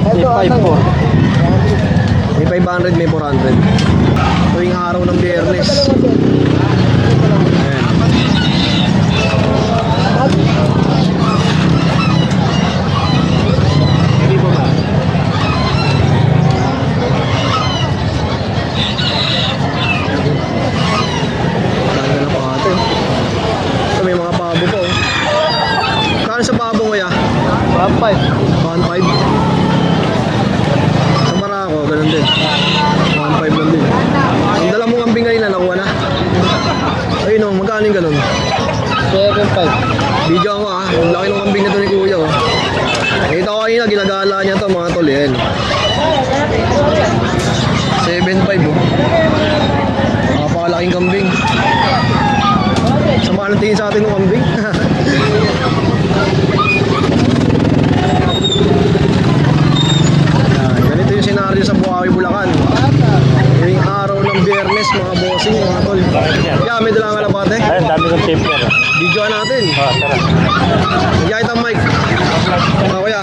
May 5-4. May 500, may 400. Tuwing araw ng Biyernes. Ayan. Hindi po ba? Ganda na pa ito. Ito may mga pabo po. Kano sa pabo kuya? 1.5. 1.5. Sa Marako, ganun din. 1.5 lang din. Ang dala mong kambing ngayon na nakuha na. Ayun o, magkano yung ganun? 7.5. Video ako ah. Ang laki ng kambing na ito ni kuya oh. Nakita ko kanina, ginagala niya ito mga tol. Yan. 7.5 oh. Napakalaking kambing. Sama ng tingin sa atin ng kambing. Ganito yung senaryo sa Bukawi, Bulacan. Yung araw ng Biyernes, mga bossing, mga tol. Yeah, may dalang kalapate. Ayun, dami kong tape niya. Videoan natin. Tara. Nagyakit ang mic. Kuya.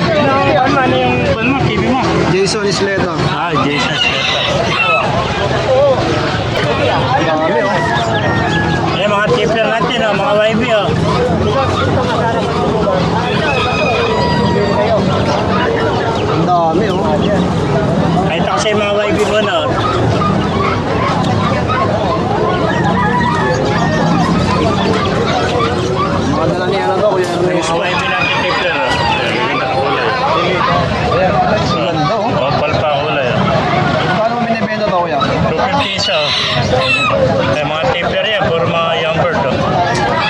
Ano yung TV mo? Jason Isleta. Jason Sleta. Dami oh. Eh, mga tape natin, mga YB Ang dami oh. Kahit ako sa'yo mga YB mo na. Mga dala niya na to, Kuya Ernesto. Mga YB natin tape na. Ganda oh. Palpa kulay. Paano mo binibenta to, Kuya? 250 isa. Eh, mga tape yan, puro mga young bird.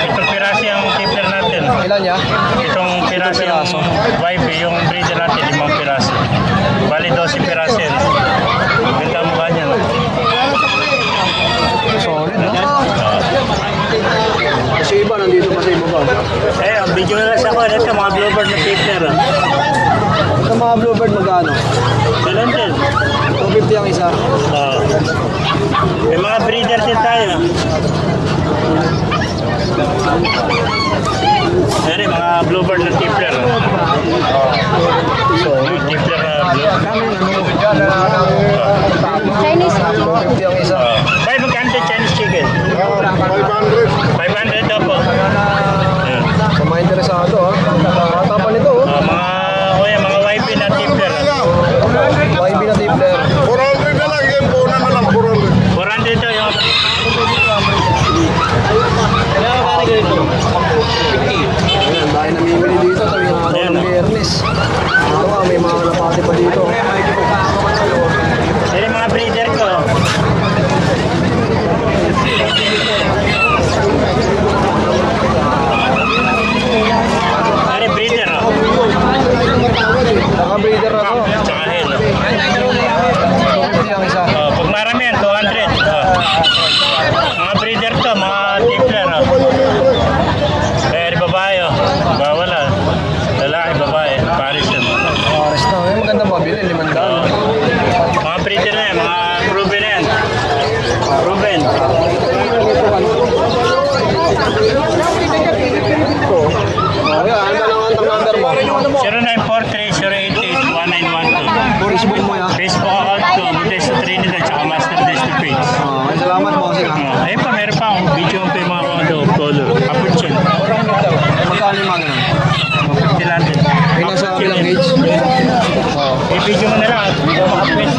Itong pirasi ang tape natin. Ilan niya? Itong pirasi yung YB, yung breeder natin, 5 pirasi. Bali 12 pirasi yan. Ganda mo ganyan. Solid no? Kasi iba, nandito pa sa iba ba? Eh, ang video na lang sa ako. Ito, mga bluebird na tape Ito mga bluebird magkano? Ganun din. 250 ang isa. May mga breeder din tayo. Dari mga bluebird na tipler. So, tipler na bluebird. Chinese. 250 ang isa. Bay, magkano Chinese chicken? 500. 500 daw po. Ayan. Sa mga interesado ha. Nakatapan nito oh. Mga YB na tipler. YB na tipler. 400 na lang, yung punan na lang, 400. 400 daw yung... Ayan, dahil namimili dito tuwing araw ng Biyernes. May mga napati pa dito. Dari mga breeder ko. Dari breeder. Naka-breeder na to. Tsaka hen. 250 ang isa. Pag marami yan, 200. Mga breeder to, mga tipler. Di babae. Bawal lalaki, babae. Paris yan. Oras na. May maganda pa bilhin. 500. Mga breeder na yan, mga Ruben na yan. Ruben. Kaya, ano lang ang number mo? 0943-088-1912. Facebook mo ya. Facebook account ko, Modesto Trinidad, tsaka Master Desto Page. Salamat po kasi Ayun pa, meron pa akong video ko yung mga color. Capuchin. Magkano yung mga ganun? Hindi natin. Ay, nasa bilang page? I-video mo na lang at video mo capuchin.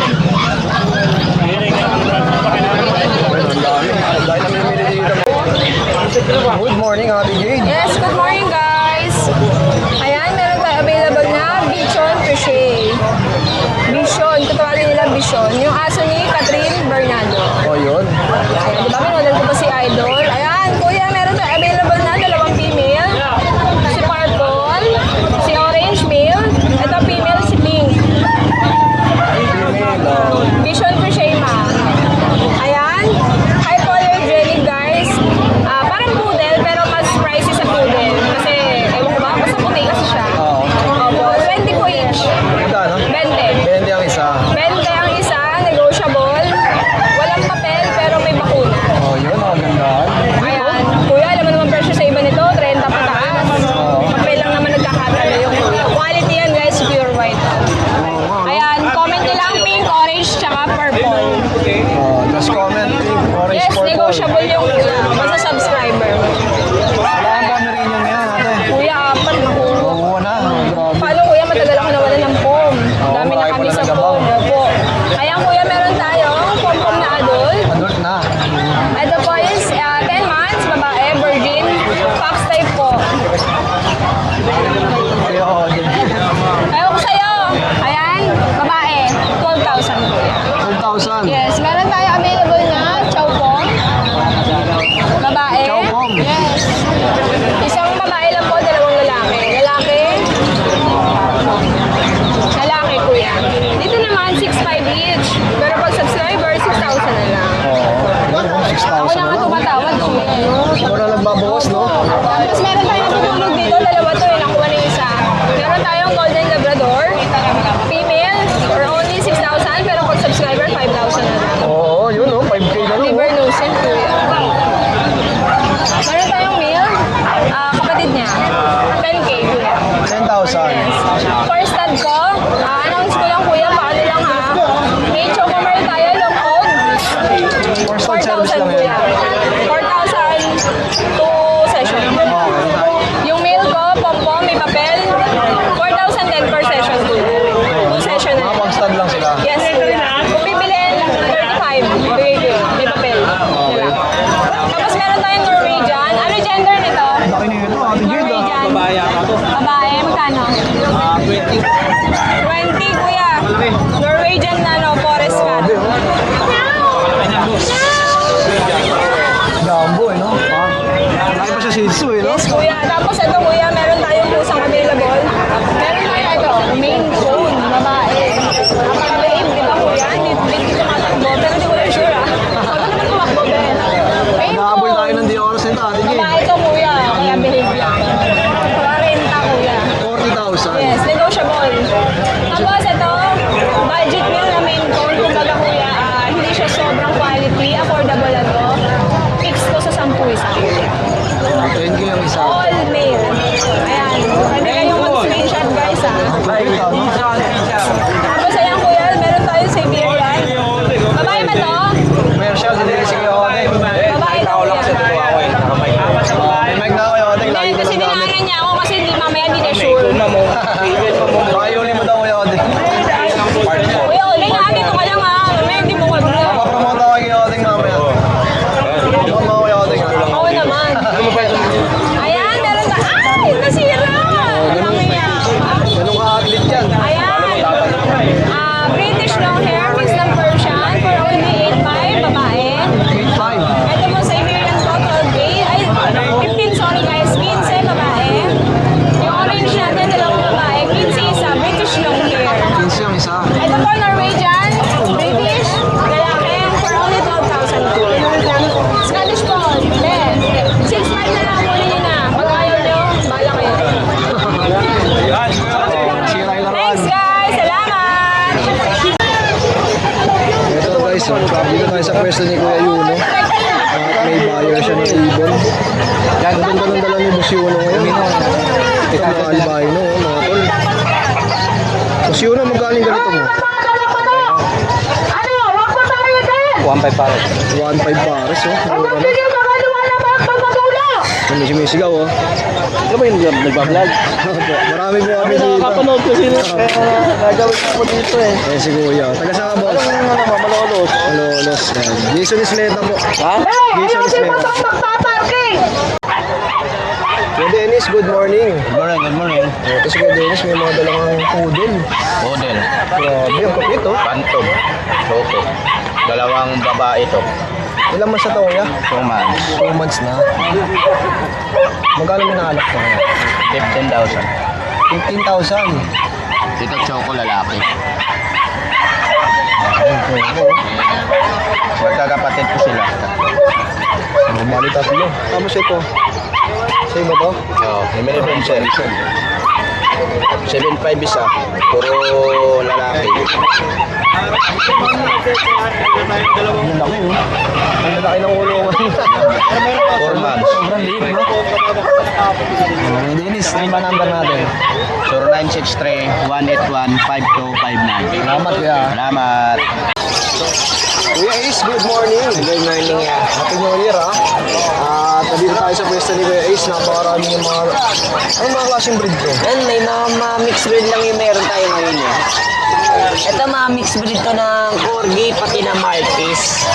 Dahil namin namili dito. Good morning, Ate Jade. Yes, good morning guys. Ayan, meron tayo available na Bichon Crochet. Bichon, kutawagin nila Bichon. Yung aso ni Catherine Bernardo. O, yun. Ayan, di ba? Minodel ko pa si Idol. Ayan, kuya, meron tayo available na 2 female. Si Purple, si Orange male. Ito female, si Pink. Bichon Crochet ma. Ayan, hypoallergenic guys. Parang poodle pero mas pricey 5 each. Pero pag subscriber, 6,000 na lang. Oo. 6,000 Ako na naman lang. tumatawad kuya. Ako na nagbabawas, no? Tapos meron tayong natutulog dito, dalawa to eh, nakuha na yung isa. Meron tayong Golden Labrador, female, for only 6,000, pero pag subscriber, 5,000 na lang. Oo, yun, no? 5K na lang. Liver nose yan, kuya. Meron tayong male, kapatid niya, 10K, kuya. 10,000. For stud ko, announce ko lang kuya, paano lang ha. May chocomer tayo, long coat. For stud service 4,000 lang yan. kuya. 4,000 to session. Yung mail ko, pompom, may papel. 4,000 din per session kuya. 2 session na. Mga pang-stud lang sila. Yes kuya. Kung bibilin, 35. Bigay ko yun. May papel. Wala. Tapos meron tayong Norwegian. Ano gender nito? Laki na yun, Ate Jade, ah. Norwegian. Babae. Magkano? 20 kuya. Norwegian na no, forest cat. Grabe, oh. Jumbo, eh, no? Laki pa siya Shih Tzu, eh, no? Yes kuya. Tapos ito kuya, meron tayong pusang available. Meron tayo ito, main cone, babae. Napaka-babe, di ba kuya? Hindi ko matakbo, pero di ko lang sure ah. Ako naman tumakbo, Ben. Main Nakahabol tayo cone. ng di oras nito, Ate Jade. Babae ito kuya, kaya behave lang. 40 kuya. 40,000. Yes, negotiable. Tapos ito, budget meal na main cone. Kumbaga kuya, hindi siya sobrang quality, affordable na to. Fix ko sa 10 isa. 10K ang isa. All male. Ayan. Pwede kayong mag-screenshot guys Tapos ayan kuya, meron tayo Siberian. Babae ba to? Commercial, hindi si Kuya Otek. Babae to kuya. May mic na ako, Kuya Otek. Lagi Hindi, ko kasi lang gamit. dinaanan niya ako kasi hindi mamaya hindi na sure. Baka iuli mo daw, Kuya Otek. Kuya, ulit na, dito ka lang ha. Mamaya hindi mo wag na. Papromote ako kay Kuya Otek mamaya. Ano mo, Kuya Otek? Oo naman. Ayan, meron ta. Ay, nasira! Nangiya. Ganun ka-athlete yan. Ayan. British long hair, mix ng Persian for only 8.5, babae. 8.5. Ito mo Siberian ko, 12K. Ay, 15, sorry guys. 15, babae. Yung orange natin, dalawang babae. 15 isa, British long hair. 15 ang isa. Ito po, Norwegian, British, lalaki, for only 12,000. Scottish Fold, 6.5 na lang, muli nyo na. Pag ayaw nyo, bahala kayo. Sira yung laruan. Thanks guys, salamat! Ito guys, dito tayo sa pwesto ni Kuya Yuno. At may buyer siya ng ibon. Ganun dala ni Boss Yuno ngayon. Ito mga albino, mga tol. Boss Yuno, magkano yung ganito mo? 1.5 pares. 1.5 pares, oh. Mura na. Ano si Misigaw, oh. Ano ba yung nagbablog? Marami po kami dito. Nakapanood ko sila. Nagawin ako dito eh. Eh, si Kuya. Taga saan ka, boss? Malolos. Malolos. Yan. Jason Isleta po. Ha? Jason Isleta. Kuya Dennis, good morning. Good morning. Ito si Kuya Dennis, may mga dalang poodle. Model. Grabe, ang kapit, oh. Phantom. Soto. Dalawang babae ito. Ilang months na to, Kuya? 2 months. 2 months na. Magkano minaalak ko? 15,000. 15,000. Dito choco lalaki. Magkakapatid ko sila. Bali tatlo. Tapos ito. Sa iba to? Oo. May Vincent. 7.5 isa. Puro lalaki. Ang laki, oh. Ang laki ng ulungan. 4 months. Sobrang liit, no? Dennis, ano ba number natin? 0963-181-5259. Salamat, Kuya. Salamat. Kuya Ace, good morning. Good morning. Happy New Year, ha? At nandito tayo sa pwesto ni Kuya Ace. Napakarami yung mga... Ano mga klaseng breed ko? Yan, may mga mixed breed lang yung meron tayo ngayon eh. Ito mga mixed breed to ng Corgi pati na Maltese.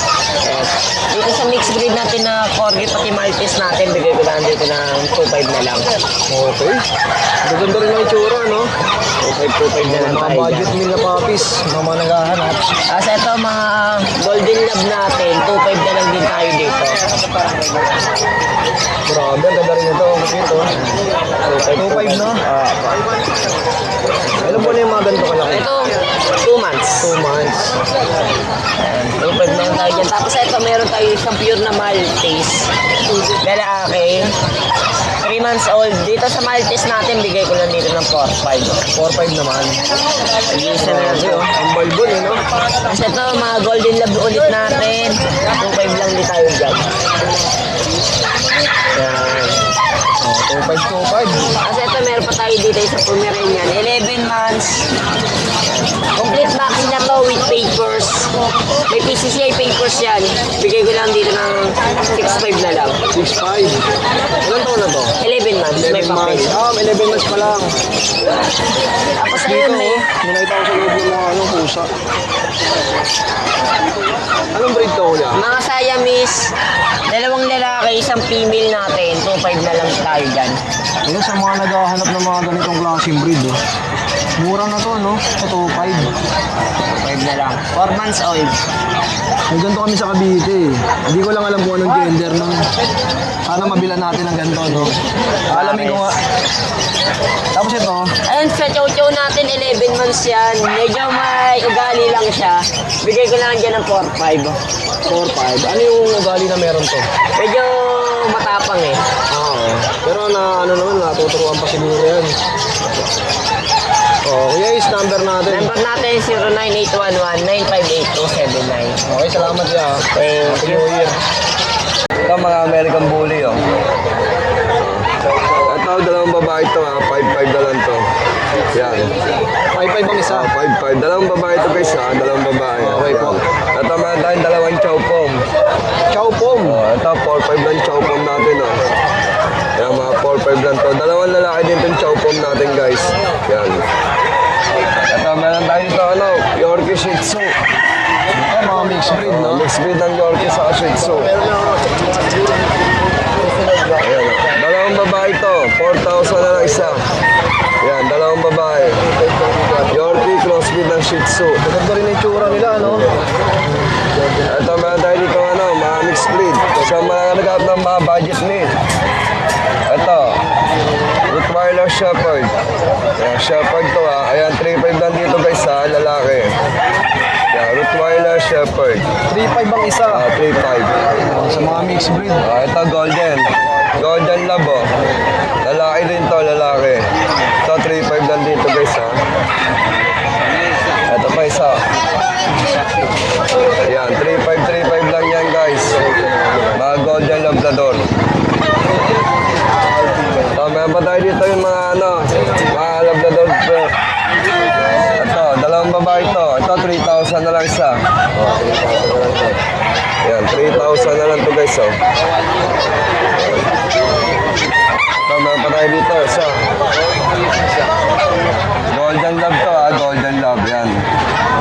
Yes. Dito sa mixed breed natin na Corgi pati Maltese natin, bigay ko lang dito ng 2.5 na lang. Okay. Maganda rin ang itsura, no? 2.5 na lang Mga tayo budget dyan. meal na papis. Mga naghahanap. Tapos ito mga Golden Lab natin, 2.5 na lang din tayo dito. Grabe, ang ganda rin ito. Ang kapit, oh. 2.5, no? Ilan po na yung mga ganito kalaki? Ito, 2 months. 2 months. 2.5 meron tayo dyan. Tapos ito, meron tayo isang pure na Maltese. Lalaki. 3 months old. Dito sa Maltese natin, bigay ko lang dito ng 4.5. 4-5 naman. Isa na Grabe, ito. Ang balbon, eh, no? Kasi ito, mga golden lab ulit natin. 2.5 lang din tayo dyan. Yan. 2-5. Kasi ito, meron pa tayo dito isang Pomeranian. 11 months. Complete vaccine na to with papers. May PCCI papers yan. Bigay ko lang dito ng 6.5 na lang. 6-5. Ilan taon na to? 11 months. May 11 papel. months. 11 months pa lang. Tapos Dito, ayun, may... may nakita ko sa loob ng mga pusa. Anong breed to, kuya? Mga Siamese, 2 lalaki, isang female natin. 2.5 na lang tayo dyan. Ayun, sa mga naghahanap ng mga ganitong klaseng breed, oh. Mura na to, no? Ito, 5. 5 na lang. 4 months old. May ganito kami sa Cavite, eh. Hindi ko lang alam kung anong gender ng... Sana mabila natin ng ganito, no? Alamin ko nga. Tapos ito, Ayun, sa chow-chow natin, 11 months yan. Medyo may ugali lang siya. Bigay ko lang dyan ng 4.5. 4-5. Ano yung ugali na meron to? Medyo matapang eh. Oo. Pero na ano naman, natuturuan pa siguro yan. Oh, kuya is number natin. Number natin 09811-958-279. Okay, salamat ya. Thank you. New Year. Ito mga American Bully, oh. Ito, dalawang babae ito, 5-5 na lang to. Yan. 5-5 ang isa? 5-5. Dalawang babae ito guys, dalawang babae. Okay po. Ito meron tayong dalawang chow pom. Chow pom? Ito, 4-5 lang chow pom natin, oh. Yan, mga 4-5 lang to. Dalawang lalaki din itong chow pom natin guys. Yan. Ito, meron tayo dito, Yorkie Shih Tzu. Mga mixed breed, no? Mixed breed ng Yorkie sa Shih Tzu. Ayan, dalawang babae to, 4,000 na lang isa. Yan, dalawang babae. Yorkie crossbreed ng Shih Tzu. Maganda rin yung tsura nila, no? Ito, meron tayo dito, mga mixed breed. Sa mga nagkakap ng mga budget need. Ito, Rottweiler Shepherd. Yan, Shepherd to, Ayan, 3.5 lang dito guys, lalaki. Yan, Rottweiler Shepherd. 3.5 ang isa? 3.5. Sa mga mixed breed. Ito, Golden. Golden Lab, oh. Lalaki din to, lalaki. Ito, 3.5 lang dito guys, Ito pa isa. Ayan, 3.5 lang yan guys. Mga Golden Labrador. Ito, meron pa tayo dito yung mga mga Labrador. Ito, dalawang babae ito. Ito, 3,000 na lang isa. Ayan, 3,000 na lang to guys, oh. Ito, meron pa tayo dito, isa. Golden Love to, Golden Love, yan.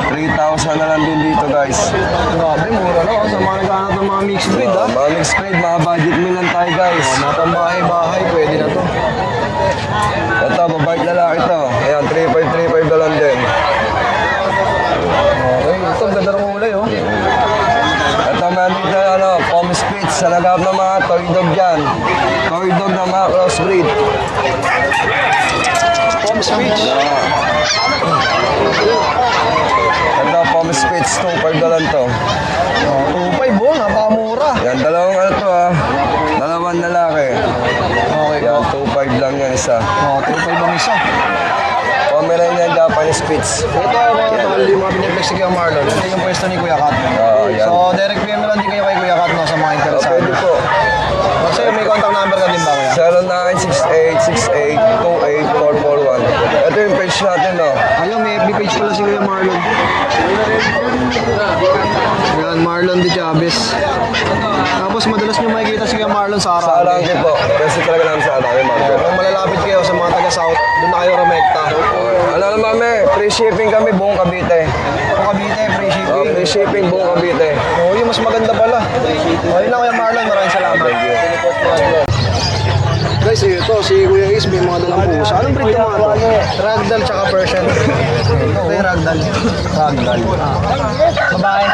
3,000 na lang din dito, guys. Grabe, mura na, sa mga naghahanap ng mga mixed breed, Mga mixed breed, mga budget meal lang tayo, guys. Mga pambahay-bahay, pwede na to. Ito, babait lalaki to. Ayan, 3.5 na lang din. Okay, ito, ganda ng kulay, oh. Ito, meron dito, Pom Spitz. Sa naghahanap ng mga toy dog dyan. Toy dog na mga crossbreed. Pom Spitz. Ito, Pom Spitz. 2.5 na lang to. 2.5, oh. Napakamura. Yan, dalawang dalawang lalaki. Okay, yan, 2.5 lang yan isa. 2.5 ang isa. Pomeranian Japanese Spitz. Ito, yung mga piniplex ni Kuya Marlon. Ito yung pwesto ni Kuya Kat. Yan. So, direct PM na lang din kayo kay Kuya Kat, sa mga interesado. Pwede po. Kasi may contact number ka din ba, Kuya? 0968-68-28441. Ito yung page natin, Ayun, may FB page pala si Kuya Marlon. Yan, Marlon de Chavez. Tapos madalas nyo makikita si Kuya Marlon sa Arangke. Sa Arangke po. Pwede talaga namin sa Arangke, Marlon. Kung malalapit kayo sa mga taga-South, doon na kayo rumekta. Ano naman, free shipping kami buong Cavite. Buong Cavite, free shipping? Free shipping buong Cavite. Yung mas maganda pala. Ayun lang, Kuya Marlon. Maraming salamat. Thank you. Guys, ito, si Kuya Is, may mga dalang pusa. Anong breed ito mga ito? Ragdoll tsaka Persian. Ito yung Ragdoll. Ragdoll. Babae.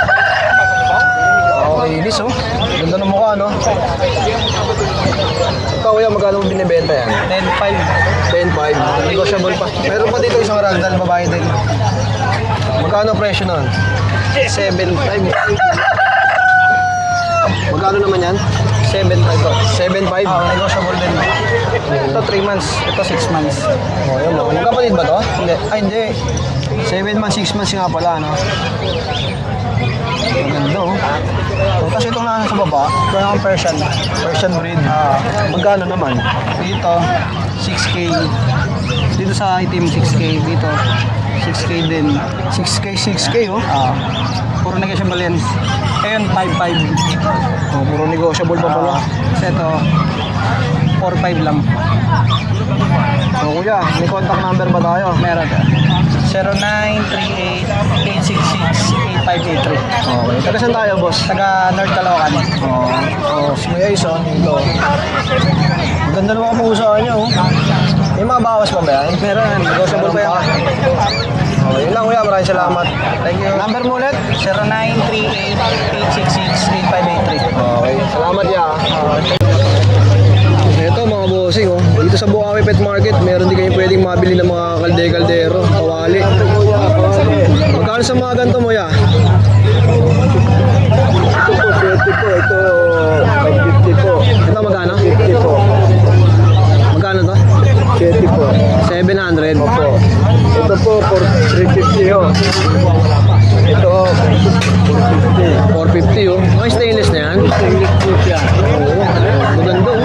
Okay, Ilis, Ganda ng mukha, Ikaw kuya, magkano mo binibenta yan? 10.5. 10.5. Negotiable pa. Meron pa dito isang ragdoll, babae din. Magkano presyo nun? 7.5. Magkano naman yan? 7.5 po. 7.5? Negotiable din. Ito 3 months. Ito 6 months. Oh, yun mo. Magkapatid ba to? Hindi. Ay, hindi. 7 months, 6 months nga pala, no? Maganda, oh. So, tapos itong nasa sa baba, Ito yung Persian. Persian breed. Magkano naman? Dito, 6K. Dito sa itim, 6K. Dito, 6K din. 6K, oh. Puro negotiable yan. Ayun, 5.5. Oh, puro negotiable pa pala. Kasi ito, 4.5 lang. So, kuya, may contact number ba tayo? Meron. 0938-866-8583. Okay. Taga saan tayo, boss? Taga North Caloocan. Si Kuya Ison, ito. Ang ganda naman ang puso niyo, oh. May mga bawas pa ba yan? Meron. Negotiable pa yan. Okay, yun lang kuya, maraming salamat. Thank you. Number mo ulit? 0938-866-8583. Okay, salamat ya. Ito mga bossing, oh. Dito sa Bukawi Pet Market, meron din kayo pwedeng mabili ng mga kalde-kaldero, kawali. Magkano sa mga ganito mo ya? Ito po, 30 po. Ito, 550 po. Ito magkano? 50 po. Magkano to? 30 po. 700. Opo. Ito po, 350 ho. Ito, 450 oh. Mga stainless na yan. stainless po siya. Maganda oh.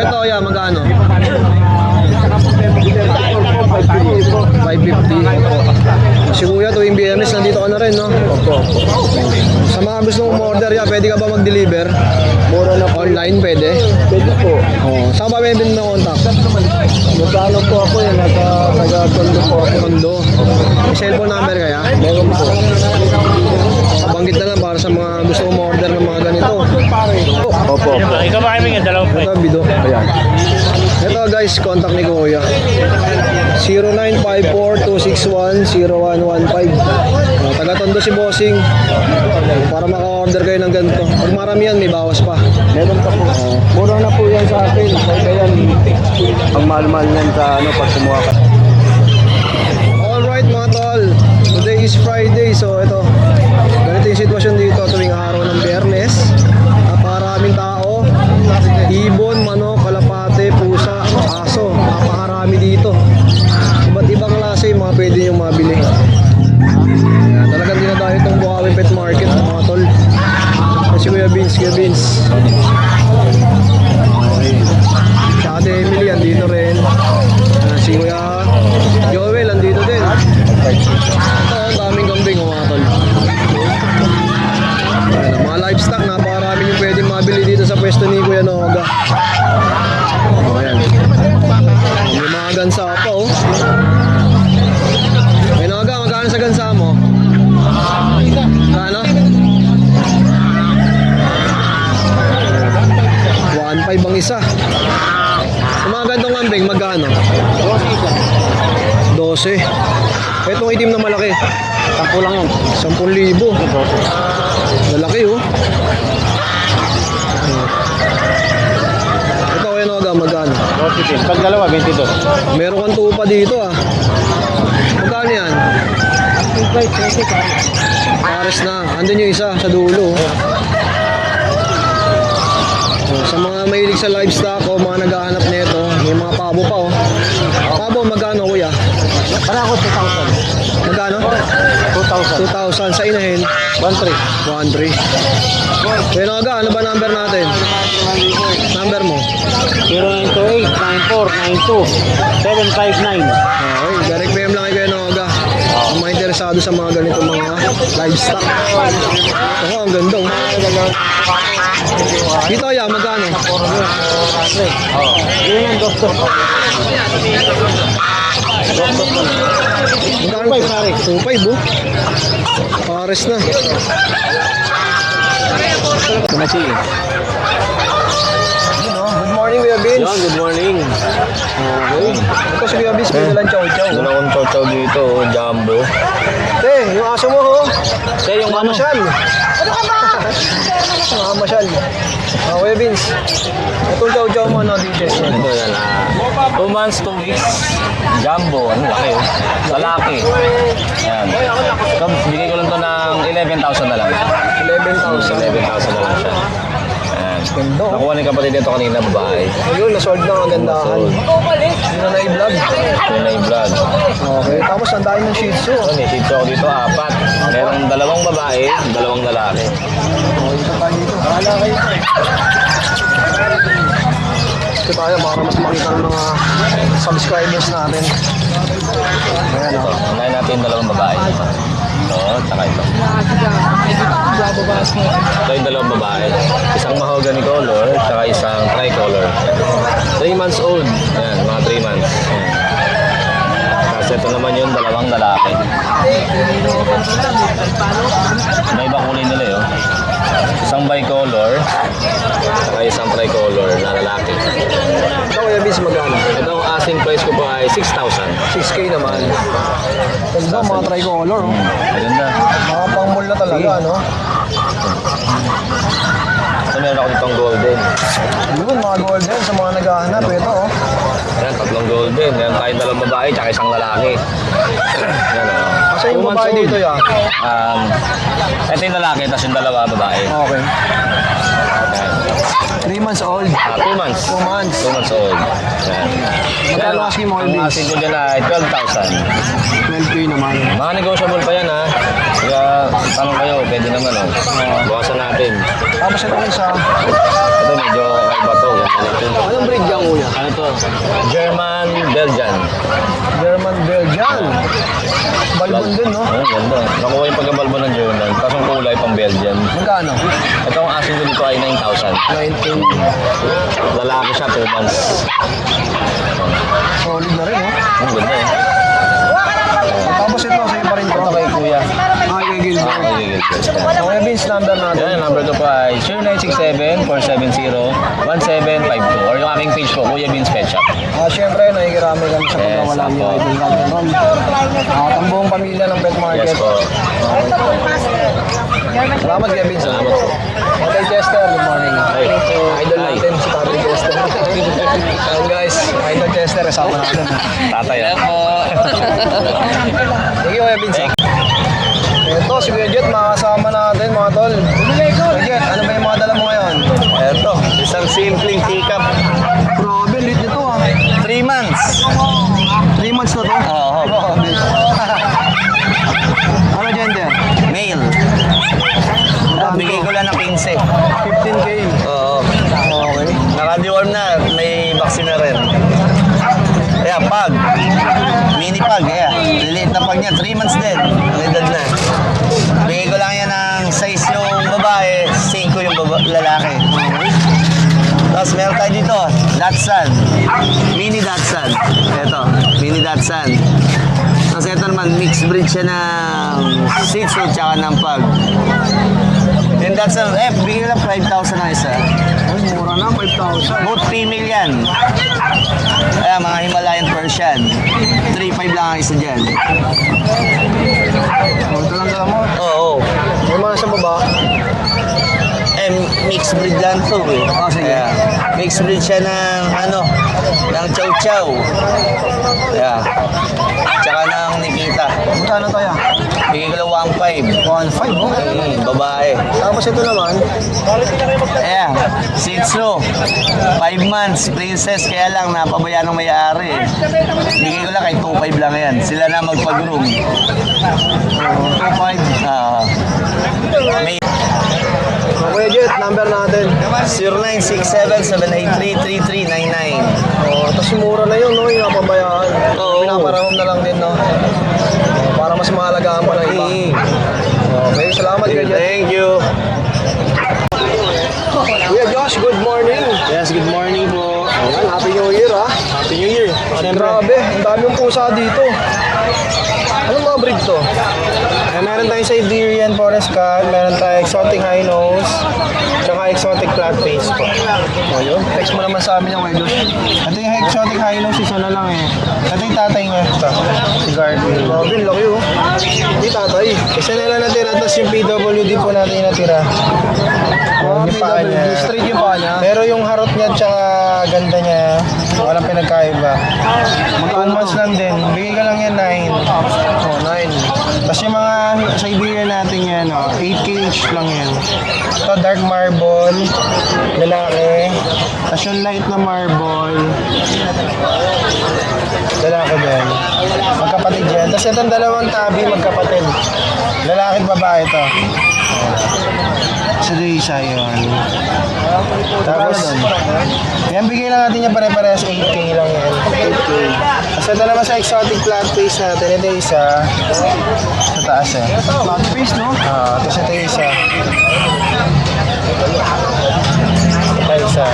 Ito ya, magkano? 550 po. 550. Si Kuya, tuwing BMS, nandito ka na rin, no? Opo. Sa mga gusto mong order ya, pwede ka ba mag-deliver? Mura na po. Online, pwede? Pwede po. Oo. Saan ba pwede ng contact? Magkano po ako yan? Taga-tondo po ako. Kondo. May cellphone number kaya? Meron po. Banggit na lang para sa mga gusto mong order ng mga ganito. Opo. Ikaw ba kami nga dalawang Ito, bido. Ayan. Ito guys, contact ni Kuya. 0954-261-0115. Taga-tondo si Bossing. Para maka-order kayo ng ganito. Pag marami yan, may bawas pa. Meron pa po. Mura na po yan sa akin. Kaya yan, ang mahal-mahal yan sa ano, pag kumuha ka. Alright mga tol, today is Friday. So ito, ganito yung sitwasyon dito tuwing araw ng Biyernes. Napakaraming tao. Ibon, manok, kalapate, pusa, aso. Napakarami dito. Iba't ibang klase yung mga pwede yung mabili. Ayan, talagang dinadayo itong Bukawi Pet Market mga tol. Si Kuya Vince, Kuya Vince. Okay. Si Ate Emily, andito rin. Si Kuya Joel, andito din. Ito, ang daming kambing mga tol. Ayan, mga livestock, napakarami yung pwedeng mabili dito sa pwesto ni Kuya Noga. Ayan. May mga gansa pa oh. Kuya Noga, magkano sa gansa mo? Kano? 1.5 ang isa. Sa mga gantong kambing, magkano? 12. Itong itim na malaki. 10 lang yan. 10,000. Malaki oh. Ito kaya Noga, magkano? Pag dalawa, 22. Meron kang tupa dito ah. Magkano yan? Pares na. Andun yung isa sa dulo. Sa mga mahilig sa livestock o mga naghahanap nito, may mga pabo pa oh. Pabo, magkano kuya? Para ako 2,000. Magkano? 2,000. 2,000 sa inahin. 1,300. 1.3. Kuya Noga, ano ba number natin? Number mo? 0928-9492-759. Okay, direct PM lang kay Kuya Noga. Ang mga interesado sa mga ganitong mga livestock. Oo, ang ganda oh. Dito kaya, magkano? Yun ang doktor. Magkano? 2.5 oh. Pares na. Kumasi. Good morning, Kuya Vince. Yan, good morning. Okay. Ito si Kuya Vince, may dalang chow-chow. Doon akong chow-chow dito, oh, jumbo. Te, yung aso mo oh. Kaya yung ano, Mamasyal. Ano ka ba? Mamasyal. Kuya Vince. Itong chow-chow mo, no, DJs. ito yan, 2 months, 2 weeks. Jumbo, ano laki oh. Lalaki. Yan. So, bigay ko lang to ng 11,000 na lang. 11,000. 11,000 na lang siya. Yan. Ganda. Nakuha ni kapatid nito kanina, babae. Ayun, nasold na ang gandahan. Hindi na na-vlog. Ito na yung vlog. Okay, tapos ang dami ng Shih Tzu. Ano, shih tzu ako dito, 4. Merong 2 babae, 2 lalaki. Okay, isa tayo dito. Bahala kayo. Ito tayo para mas makita ng mga subscribers natin. Ayan, Ito, unahin natin yung 2 babae. Ito, tsaka ito. Ito yung 2 babae. Isang mahogany color, tsaka isang tricolor. 3 months old. Ayan, mga 3 months. Ayan. Tapos ito naman yung 2 lalaki. May iba kulay nila yun. Isang bicolor, tsaka isang tricolor na lalaki. Ito, Kuya Vince, magkano? Ito ang asking price ko po ay 6,000. 6K naman. Ganda, mga tricolor. Oh. Maganda. Mga pang-mall na talaga, no? Ito meron ako ditong golden. Yun, mga golden sa mga naghahanap. Ito, oh. Ayan, 3 golden. Meron tayong 2 babae tsaka isang lalaki. Ayan, Kasi yung 2 months babae old. dito, ya. Ito yung lalaki, tapos yung 2 babae. Okay. Ayan. 3 months old. 2 months. 2 months. 2 months old. Ayan. Magkano asking mo, Ang Vince? asking ko dyan ay 12,000. 12K naman. Mga negotiable pa yan ha. Kaya tanong kayo, pwede naman oh. Bukasan natin. Tapos ito isa. Ito medyo kakaiba to. Ganda natin. Anong breed yan, kuya? Ano to? German Belgian. German Belgian. Balbon din, no? Oh, ganda. Nakuha yung pagkabalbo ng German. Tapos ang kulay pang Belgian. Magkano? Ito ang asking ko dito ay 9,000. 19. Lalaki siya, 2 months. Solid na rin, no? Ang ganda eh. Tapos ito, sa'yo pa rin to. Ito kay Kuya. Ay, kay Gilbert. Gilbert. Kuya Vince, number natin. Yan, number ko po ay 0967-470-1752 or yung aking page po, Kuya Vince Pet Shop. Siyempre, nakikirami kami sa Yes, pagkawala niyo. apo. Idol natin ron. Ang buong pamilya ng pet market. Yes po. Salamat, Kuya Vince. Salamat po. Okay, Chester, good morning. Hi. Idol Hi. natin, si Tatay Chester. Ayan guys, Idol Chester, kasama natin. Tatay ah. Thank you, Kuya Vince. Ito, si Kuya Jet, makakasama natin, mga tol. Kuya Jet, ano ba yung mga dala mo ngayon? Eto, isang simpleng teacup. Grabe, lit nito ah. 3 months. 3 months na to? Oo. Grabe. Ano gender? Male. Bigay ko lang ng 15. 15K. Oo. Okay. Naka-deworm na, may vaccine na rin. Kaya pag, mini pag, kaya. Liliit na pag niya, 3 months din. Ang edad na. Bigay ko lang yan ng size yung babae, 5 yung lalaki. Tapos meron tayo dito, Dachshund. Mini Dachshund. Ito, mini Dachshund. Tapos ito naman, mixed breed siya ng Shih Tzu tsaka ng Pug. Yung Dachshund, bigay lang 5,000 na isa. Ay, mura na, 5,000. Both female yan. Ayan, mga Himalayan Persian. 3,500 lang ang isa dyan. Ito lang dala mo. Oo. May mga sa baba. Mixed breed lang to eh. Sige. Ayan. Mixed breed siya ng ng Chow Chow. Ayan. Tsaka ng Nikita. Magkano tayo? Bigay ko lang 1,500. 1,500, oh. Babae. Tapos ito naman, Ayan, Shih Tzu, 5 months, princess, kaya lang napabayaan ng may-ari. Bigay ko lang kay 2,500 lang yan. Sila na magpag-groom. 2,500. May Kuya Jet, number natin. 0967-783-3399. Tapos mura na yun, no? Yung napabayaan. Oo. Pinaparahom na lang din, no? Para mas mahalagaan pa ng iba. Okay, salamat, Kuya Jet. Thank you. Kuya Josh, good morning. Yes, good morning po. Ayan, Happy New Year, ha? Happy New Year. Grabe, ang dami yung pusa dito. Anong mga breed to? Meron tayong Siberian Forest Cat, meron tayong exotic high nose, tsaka exotic flat face po. Ayun, text mo naman sa amin yung Kuya Josh. Ito yung exotic high nose, isa na lang eh. Ito yung tatay niya, ito, si Garfield. Grabe, ang laki, oh. Dito tatay. Isa na lang natira, tapos yung PWD po natin yung natira. Yung paa niya. Straight yung paa niya. Pero yung harot niya tsaka ganda niya, walang pinagkaiba. 2 months lang din. Bigay ka lang yan 9. Oh, 9. Tapos yung mga Siberian natin yan, 8K each lang yan. Ito dark marble, lalaki. Tapos yung light na marble, lalaki din. Magkapatid yan. Tapos itong dalawang tabi, magkapatid. Lalaki at babae ito. Sa isa yun. Tapos, yan bigay lang natin yung pare-parehas 8K lang yan. 8K. Tapos ito naman sa exotic flat face natin. Ito yung isa. Sa taas eh. Flat face, no? Tapos ito yung isa. Ito yung isa.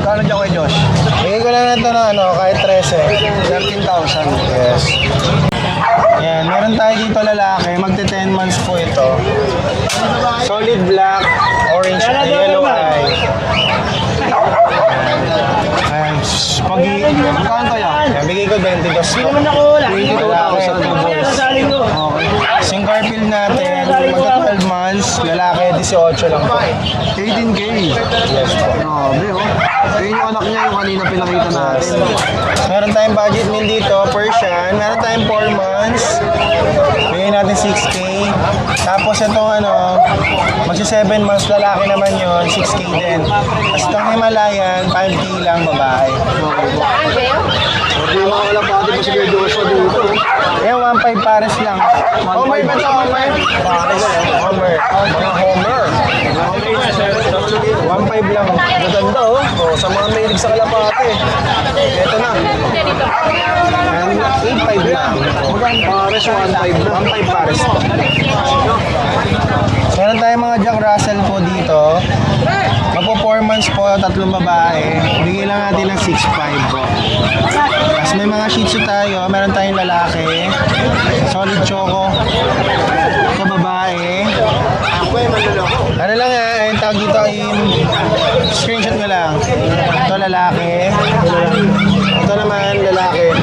Kano dyan kay Josh? Bigay ko lang na ito na kahit 13. 13,000. Yes. Yan, meron tayo dito lalaki. Magte 10 months po ito. Solid black, orange, yellow eye. Ayan, pogi. Kano to yan? Yan, bigay ko 22 po. 22,000. Okay. Yung Garfield natin, magka 12 months, lalaki 18 lang po. 18K. Yes po. Grabe, oh. Ayun yung anak niya, yung kanina pinakita natin. Meron tayong budget meal dito, Persian. Meron tayong 4 months. Bigyan natin 6K. Tapos itong magsi 7 months lalaki naman yon 6K din. Tapos itong Himalayan, 5K lang babae. Hindi yung mga kalapati pa si Kuya Joshua dito. Yan, 1.5 pares lang. Homer ba ito, Homer? Pares. Homer. Mga Homer. 1.5 lang. Maganda, oh. Oh, sa mga mahilig sa kalapati. Ito na. And 8.5 lang. Pares, 1.5 na. 1.5 pares. Meron tayong mga Jack Russell po dito. Magpo-4 po, 3 babae. Bigay lang natin ng 6.5 po. Tapos may mga Shih Tzu tayo. Meron tayong lalaki. Solid Choco. Ito babae. Ano lang yung tawag dito screenshot nyo lang. Ito lalaki. Ito naman lalaki.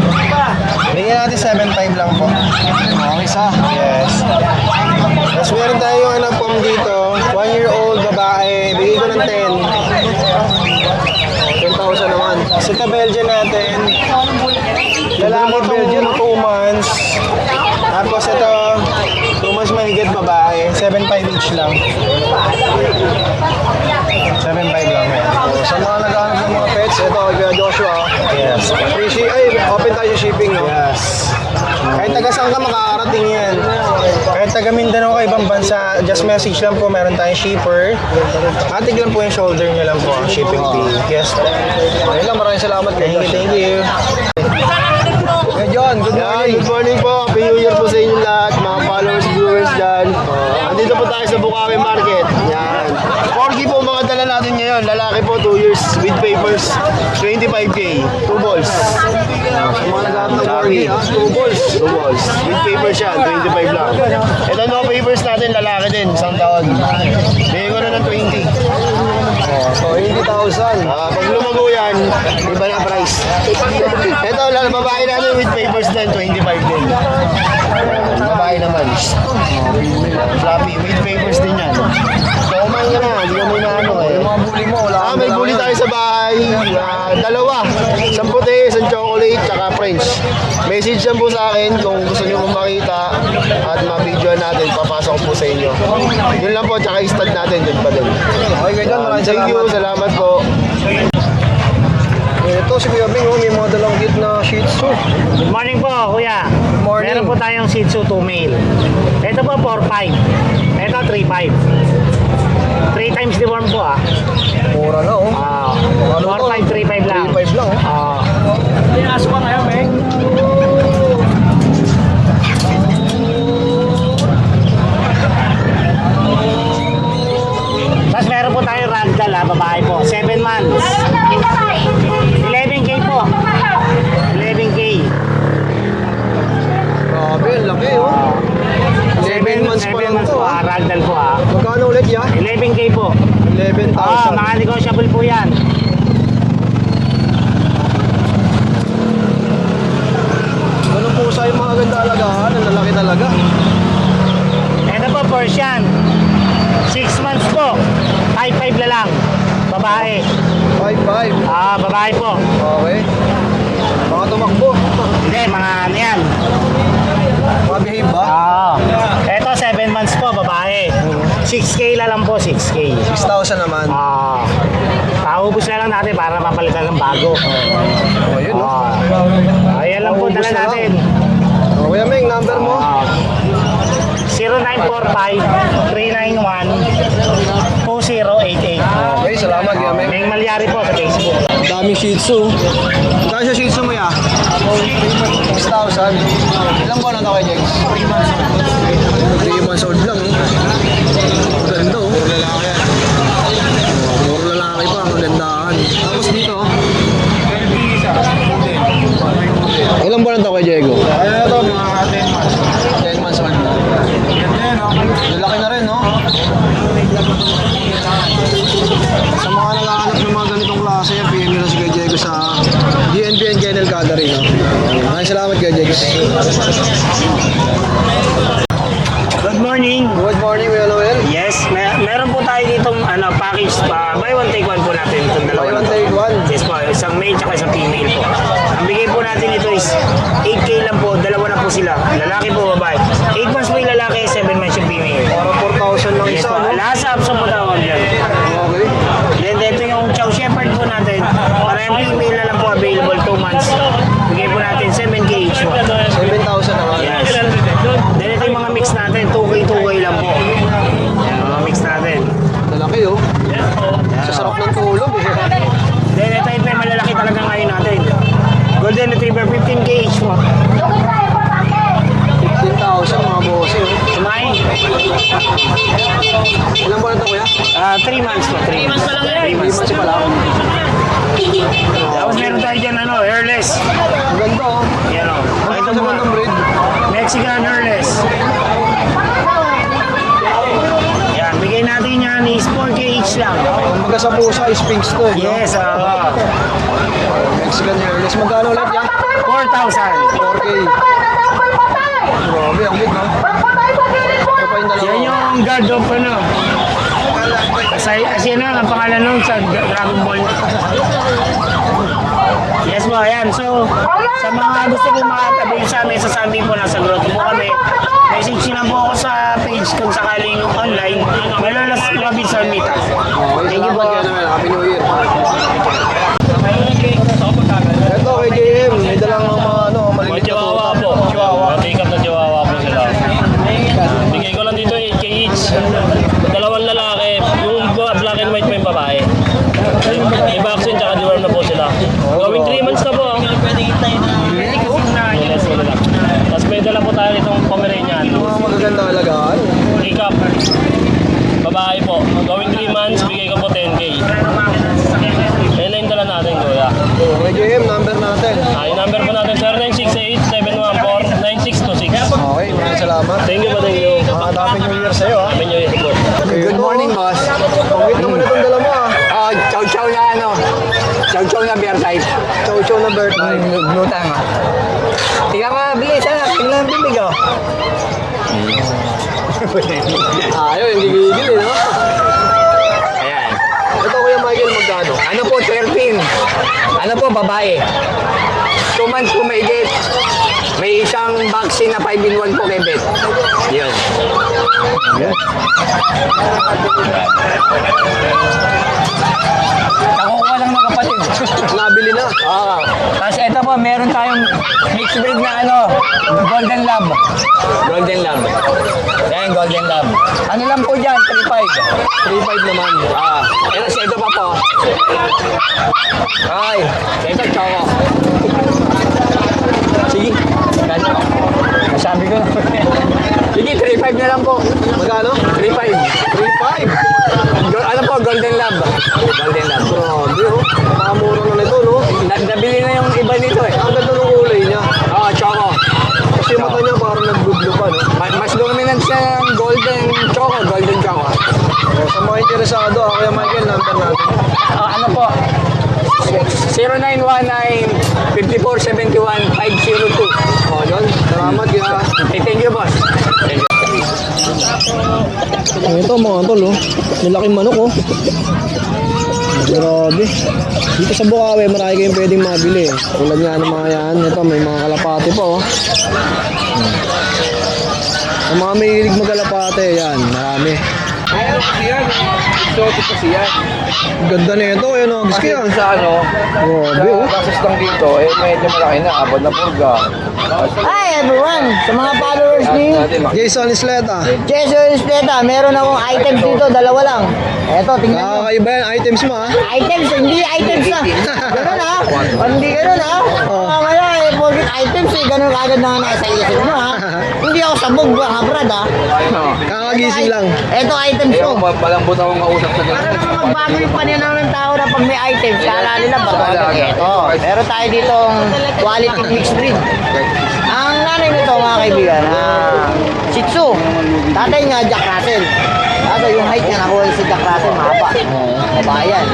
Bigyan natin 7.5 lang po. Okay, sa. Yes. Tapos meron tayong pom dito. 1-year-old babae. Bigay ko ng 10. 10,000 naman. Sa ito Belgian natin. Lalaki Belgian 2 months. Tapos ito 2 months mahigit babae. 7.5 each lang. 7.5 lang yan. Oh, sa mga naghahanap ng mga pets, ito kay Kuya Joshua. Yes. Open tayo sa shipping, no? Yes. Kahit taga saan ka makakarating yan. Kahit taga Mindanao ka ibang bansa, just message lang po, meron tayong shipper. Matig lang po yung shoulder niya lang po ang shipping fee. Yes po. Ayun lang, maraming salamat Kuya Thank you, Josh. thank you. Kuya John, good morning. Good morning po. Happy New Year po sa inyo lahat, mga followers, viewers dyan. Andito po tayo sa Bukawi Market. Yan. Corgi po mga dala natin ngayon. Lalaki po, 2 years with papers, 25K. 2 balls. Sa mga naghahanap ng Corgi, ha? 2 balls. 2 balls. With papers yan, 25 lang. Ito no papers natin, lalaki din, isang taon. Bigay ko na ng 20. So, 80,000. Pag lumago yan, iba na price. Ito, babae natin with papers din, 25 din. Babae naman. Fluffy, with papers din yan. Kumain ka na, hindi ka muna Yung mga bully mo, wala kang may dala bully ngayon. tayo sa bahay. Dalawa. Isang puti, isang chocolate, tsaka French. Message lang po sa akin kung gusto nyo pong makita at ma-videoan natin, papasok po sa inyo. Yun lang po, tsaka i-stud natin, dyan pa din. Okay, Kuya John, maraming Thank you, salamat. salamat po. Ito si Kuya Bing, may mga dalang cute na Shih Tzu. Good morning po, kuya. Good morning. Meron po tayong Shih Tzu 2 male. Ito po 4-5. Ito 3-5. 3 times deworm po Mura na, oh. 4-5, 3-5 lang. 3.5 lang, oh. Pinaso pa ngayon, Meg. Tapos meron po tayong ragdoll babae po. 7 months. 11K po. 11K. Grabe, ang laki, oh. 7 months pa lang to, ah. Ragdoll po Magkano ulit yan? 11K po. 11,000. Mga negotiable po yan. Ganun po sa yung mga ganda alagahan, ang lalaki talaga. course yan. 6 months po. 5'5" na lang. Babae. 5'5". Babae po. Okay. Mga tumakbo. Hindi, mga ano yan. Mga behave ba? Ito 7 months po, babae. 6K na lang po, 6K. 6,000 naman. Paubos na lang natin para mapalitan ng bago. Oh, yun, no? Ayan lang po Paubos dala na lang. natin. Oh, Kuya Meng, number mo? 0945-391-2088. Okay, salamat, Kuya Meng. Meng Malyari po sa Facebook. Daming Shih Tzu. Kaya sa Shih Tzu mo ya? 6,000. Ilang buwan na ito kay Jegs? 3 months old lang eh. Ang ganda oh. Puro lalaki yan. Puro lalaki pa, ang gandahan. Tapos dito. Ilang buwan na ito kay Diego? Ano na to, mga 10 months. 10 months old na. Ganda no? Lalaki na rin no? Sa mga nag-aanap ng mga ganitong klase, PM nyo na si Kuya Diego sa GNPN Kennel Gathering. No? Maraming salamat Kuya Jegs. Good morning. Good morning, Kuya Noel. Yes, meron po tayo ditong package pa. Buy one take one po natin itong Buy dalawa. one, take one. Yes po, isang male at isang female po. Ang bigay po natin ito is 8K lang po, dalawa na po sila. Lalaki po, babae. 8 months po yung lalaki, 7 months yung female. Parang 4,000 lang Yes isa, po, no? lahat sa option po tawag yan. Okay. Then ito yung Chow Shepherd po natin. Para yung female na lang po available 2 months. Bigay po natin 7K each one. 7,000 naman. Yes. Then ito yung mga mix natin, 2K lang po. Yan, mga mix natin. Lalaki oh. Sa sarap ng tulog eh. Then ito yung malalaki talaga ngayon natin. Golden Retriever, 15K each one. 15,000 mga bossing. Sumain? Ilang buwan na ito kuya? 3 months po. 3 months pa lang yan. 3 months. 3 months pa lang. Tapos meron tayo dyan, hairless. Ang ganda oh. Yan o. Ang Ito ganda mga ng breed. Mexican hairless. Yan, bigay natin yan is 4K each lang. Kumbaga sa pusa, Sphinx to eh. no? Yes, Mexican hairless. Magkano ulit yan? 4,000. 4K. Grabe, ang big no? Ito pa yung dalawa. Yan yung guard of ano. Kasi ano, ang pangalan nun sa Dragon Ball. Yes po, ayan. So, sa mga gusto kong makatabi sa amin, sasabihin po nasa grotto po kami. Message nyo lang po ako sa page kung sakaling online. Malalas Robinson Meet Us. Okay, Thank you po. salamat Kuya Noel. Happy New Year. Ito kay JM, may dalang mga ano, malilit na Chihuahua tuta. po. Chihuahua. Pick-up na Chihuahua po sila. Bigay ko lang dito 8K each. Dalawang lalaki. Yung black and white mo yung babae. May vaccine tsaka deworm na po sila. Going 3 months na po. Yes, wala lang. Tapos may dala po tayo itong Pomeranian. Mga magaganda alagaan. Pick-up. Babae po. Going 3 months, bigay ko po 10K. Ayun na yung dala natin, kuya. Kay JM, number natin. Yung number po natin, 0968-714-9626. Okay, maraming salamat. Thank you po, thank you. Happy New Year sa'yo ha. Happy New Year po. Good morning, boss. Pangit naman itong dala mo ah. Chow-chow na ano. Chow-chow na bear type. Chow-chow na bird type. Glutang ah. Tingnan mo, bilis ha. Tingnan mo bibig oh. Ayaw, yung gigigil eh, no? Ayan. Ito Kuya Michael, magkano? Ano po, 13. Ano po, babae. 2 months po mahigit. May isang vaccine na 5-in-1 po kay Beth. Yun. Nakukuha lang ng kapatid. Nabili na. Oo. Tapos ito po, meron tayong mixed breed na ano, Golden Lab. Golden Lab. Yan, Golden Lab. Ano lang po dyan, 3.5. 3.5 naman. Ito pa po. Ay, ito, choco. Sige. Masabi ko na. Sige, 3.5 na lang po. Magkano? 3.5. 3.5. Ano po, Golden Lab. Golden Lab. Grabe oh. Makamura na nito, no? Nabili na yung iba nito eh. Ang ganda ng kulay niya. Oo, choco. Kasi yung mata niya parang nag-blue pa, no? Mas dominant siya ng golden choco, golden choco. Sa mga interesado, Kuya Michael, number natin. Ano po? 0919-5471-502. O, yun. Salamat, Kuya. Thank you, boss. Thank you. mga tol, oh. Malaking manok, oh. Grabe. Dito sa Bukawi, marami kayong pwedeng mabili. Tulad nga ng mga yan. Ito, may mga kalapate pa, oh. Ang mga may hilig magalapate, yan, marami. Ayan kasi yan. Exotic kasi yan. Ganda na ito, yun, oh. Gusto ko yan. Sa ano, Grabe, oh. sa taxes lang dito, eh medyo malaki na. Abad na purga. Hi everyone! Sa mga followers ni Jason Isleta. Jason Esteta, meron akong items dito, dalawa lang. Eto, tingnan nyo. Nakakaiba yan, items mo, ah. Items, hindi items na. Ganun ha? Hindi ganun ha? Kaya eh, porkit items eh, ganun agad na nga nasa isip mo ha? Hindi ako sabog ba ha, Brad ha? Kakagising lang. Eto items Eh, ko. ako palambot akong kausap sa Para ganito. naman magbago yung pananaw ng tao na pag may items, kala nila baka ito. Meron tayo ditong quality mixed breed. Ang nanay nito mga kaibigan, Shih Tzu. Tatay niya, Jack Russell. Kaso yung height niya nakuha sa Jack Russell, mahaba. Babae yan.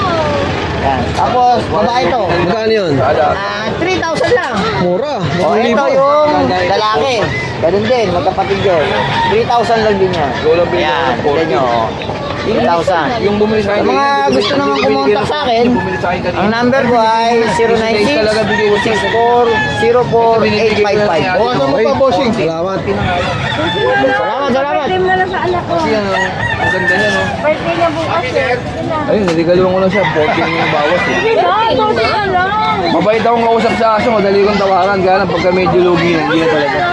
Yan. Tapos, babae ito. Magkano yun? 3,000 lang. Mura. O, ito yung lalaki. Ganun din, magkapatid yun. 3,000 lang din yan. Yan, tignan nyo. 3,000. Yung bumili sa akin. Yung mga gusto naman kumontak sa akin, Bumili sa akin kanina. ang number ko ay 096-64-855. Bukasan mo pa, bossing. Salamat. Salamat. Team na lang sa anak ko. Kasi ano, ang ganda niya, no? Birthday niya bukas eh. Ayun, naligaluhan ko lang siya. 14 yung bawas eh. Sige na, ito na lang. Mabait akong kausap sa aso, madali kong tawaran. Kaya lang pagka medyo lugi na, hindi na talaga.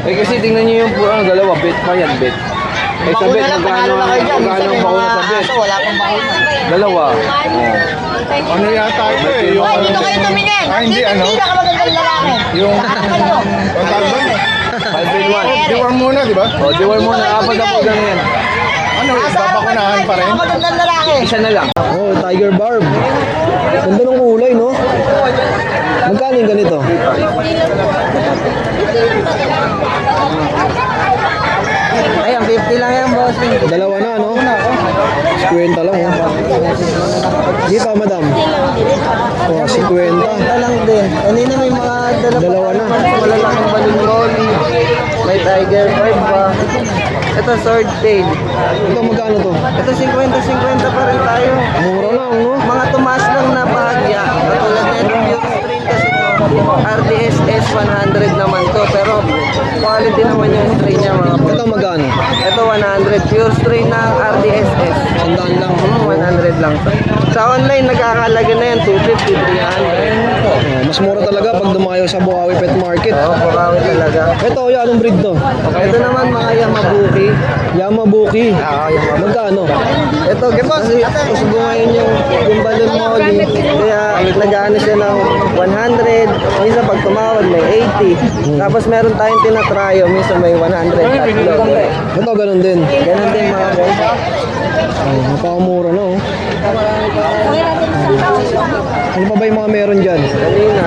Eh kasi tingnan niyo yung ano, dalawa, bet pa yan, bet. Eh sa bet, Bakuna lang, panalo na kayo dyan. magkano Minsan ang may bakuna mga sa bet? aso, wala pang bakuna. Dalawa. Ano yata ito eh? Yung, Hoy, dito kayo tumingin. hindi, ano? Hindi nakamagandang lalaki. Yung Ano? ang tawag doon? 5-1. Diwang muna, di ba? O, diwar mo na, apat na po ganyan. Ano, Asa babakunahan pa rin? Nakamagandang lalaki. Isa na lang. Oh, Tiger Barb. Ganda ng kulay, no? Magkano yung ganito? Ayan, 50 lang yan, boss. Dalawa na, no? 50 lang, oh. Di pa, madam? Oh, 50. lang din. Kanina may mga Dalawa na. malalaking balloon rolly. May tiger bird pa. Ito sword tail. Ito, magkano to? Ito 50-50 pa rin tayo. Mura lang, no? Mga tumaas lang na bahagya. Katulad na ito yung string kasi RDSS 100 naman to. Pero quality naman yung string niya mga boss. Ito, magkano? Ito 100. Pure string ng RDSS. Sandaan lang. 100 lang to. Sa online nagkakalaga na yan. 250, 300. Oh, mas mura talaga pag dumayo sa Bukawi Pet Market. Oo, Bukawi talaga. Ito, yan, anong breed to? Ito naman mga Yamabuki. Yamabuki. Oo, Yamabuki. Magkano? Ito, kasi usbo ngayon yung balloon molly. Kaya nag-ano siya ng 100. Minsan pag tumawad may 80. Tapos meron tayong tinatryo. Minsan may 100. Tatlo. Ito, ganun din. Ganon din mga boss. Oh, napakamura na, oh. Ano pa ba yung mga meron dyan? Kanina.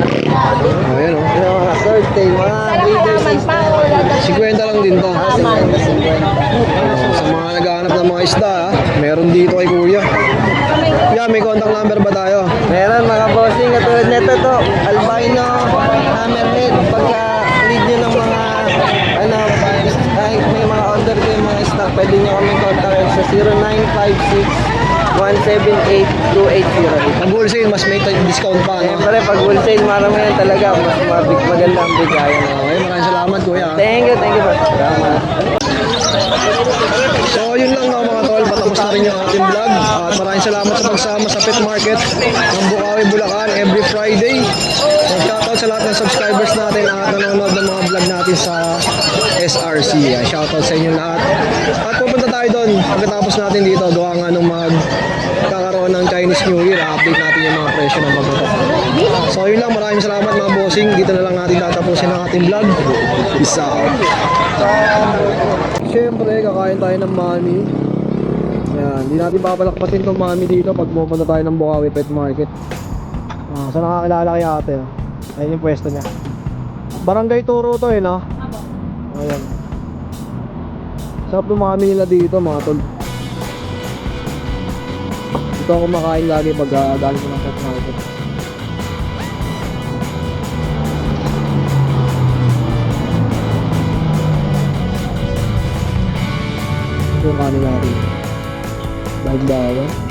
Oh, yan, oh. Yung mga third tail, mga breeders. 50 lang din to. Sa mga naghahanap ng mga isda, ha? Meron dito kay Kuya. Yeah, may contact number ba tayo? Meron mga bossing. Katulad nito to. Albino hammerhead. Pagka lead nyo ng mga ano, kahit may mga order kayo mga stock, pwede nyo kami contact sa 0956-178-2808. Pag wholesale, mas may discount pa, no? Siyempre, pag wholesale, marami yan talaga. Mas maganda ang bigayan. Okay, maraming salamat, Kuya. Thank you po. Salamat. So, yun lang, no, mga tol. Patapos na rin yung ating vlog. At maraming salamat sa pagsama sa Pet Market ng Bukawi, Bulacan every Friday. So, shoutout sa lahat ng subscribers natin at nanonood ng mga vlog natin sa SRC. Shoutout sa inyo lahat. At pupunta tayo doon pagkatapos natin dito. Gawa nga nung magkakaroon ng Chinese New Year. Update natin yung mga presyo ng pagkakas. So, yun lang. Maraming salamat mga bossing. Dito na lang natin tatapusin ang ating vlog. Peace out. Siyempre, kakain tayo ng mami. Ayan, hindi natin papalakpasin itong mami dito pag pupunta tayo ng Bukawi Pet Market. So nakakilala kay ate. Ayun yung pwesto niya. Barangay Turo to, no? Ayan. Sarap ng mami nila dito, mga tol. Dito ako kumakain lagi pag galing ko ng Pet Market. yung kanila rin. Bawal.